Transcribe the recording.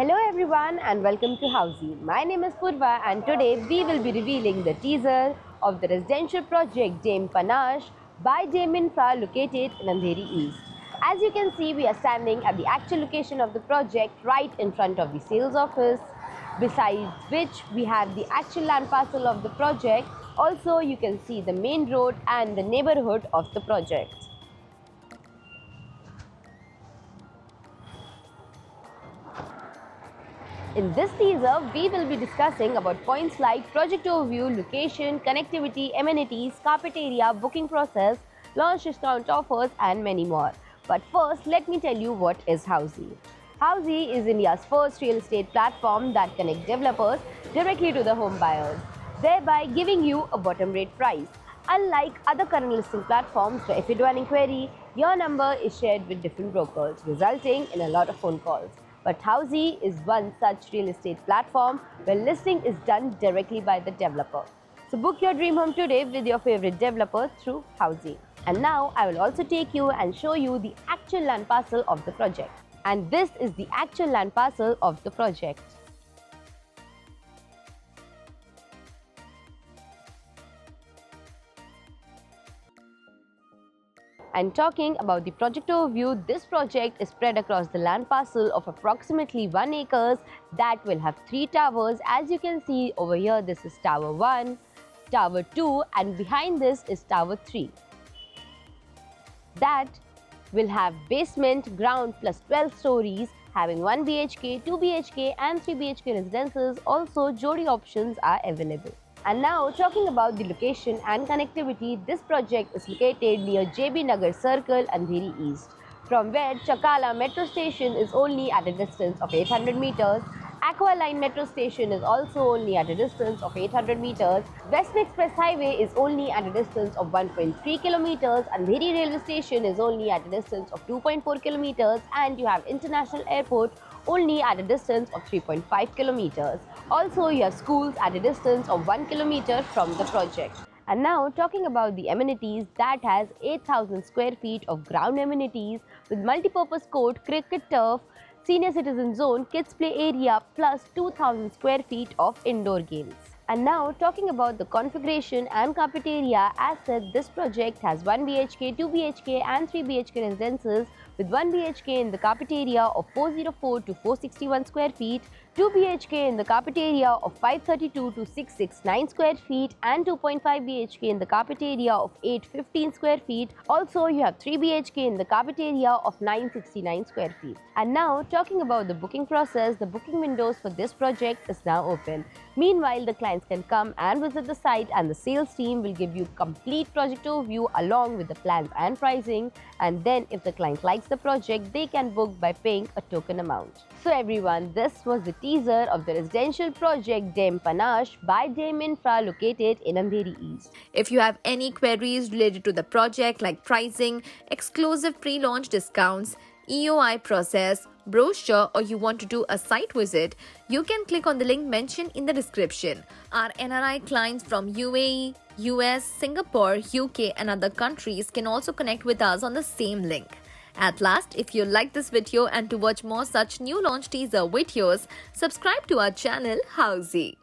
Hello everyone and welcome to Housey. My name is Purva and today we will be revealing the teaser of the residential project Dame Panache by Dame Infra located in Andheri East. As you can see, we are standing at the actual location of the project right in front of the sales office, besides which we have the actual land parcel of the project. Also, you can see the main road and the neighborhood of the project. In this teaser, we will be discussing about points like project overview, location, connectivity, amenities, carpet area, booking process, launch discount offers and many more. But first, let me tell you what is Housey. Housey is India's first real estate platform that connects developers directly to the home buyers, thereby giving you a bottom rate price. Unlike other current listing platforms where if you do an inquiry, your number is shared with different brokers, resulting in a lot of phone calls. But Housey is one such real estate platform where listing is done directly by the developer. So book your dream home today with your favorite developer through Housey. And now I will also take you and show you the actual land parcel of the project. And this is the actual land parcel of the project. And talking about the project overview, this project is spread across the land parcel of approximately 1 acres that will have 3 towers. As you can see over here, this is Tower 1, Tower 2 and behind this is Tower 3. That will have basement, ground plus 12 stories having 1 BHK, 2 BHK and 3 BHK residences. Also, Jodi options are available. And now talking about the location and connectivity, this project is located near JB Nagar Circle, Andheri East, from where Chakala metro station is only at a distance of 800 meters. Aqua Line metro station is also only at a distance of 800 meters. Western Express Highway is only at a distance of 1.3 kilometers. Andheri railway station is only at a distance of 2.4 kilometers. And you have International Airport only at a distance of 3.5 kilometers. Also, you have schools at a distance of 1 kilometer from the project. And now talking about the amenities, that has 8,000 square feet of ground amenities with multi-purpose court, cricket turf, senior citizen zone, kids play area plus 2,000 square feet of indoor games. And now talking about the configuration and carpet area, as said, this project has 1 BHK, 2 BHK and 3 BHK residences with 1 BHK in the carpet area of 404 to 461 square feet, 2 BHK in the carpet area of 532 to 669 square feet and 2.5 BHK in the carpet area of 815 square feet. Also, you have 3 BHK in the carpet area of 969 square feet. And now talking about the booking process, the booking windows for this project is now open. Meanwhile, the clients can come and visit the site and the sales team will give you complete project overview along with the plans and pricing. And then if the client likes the project, they can book by paying a token amount. So everyone, this was the teaser of the residential project Dame Panache by Dame Infra located in Andheri East. If you have any queries related to the project like pricing, exclusive pre-launch discounts, EOI process, brochure or you want to do a site visit, you can click on the link mentioned in the description. Our NRI clients from UAE, US, Singapore, UK and other countries can also connect with us on the same link. At last, if you like this video and to watch more such new launch teaser videos, subscribe to our channel Housey.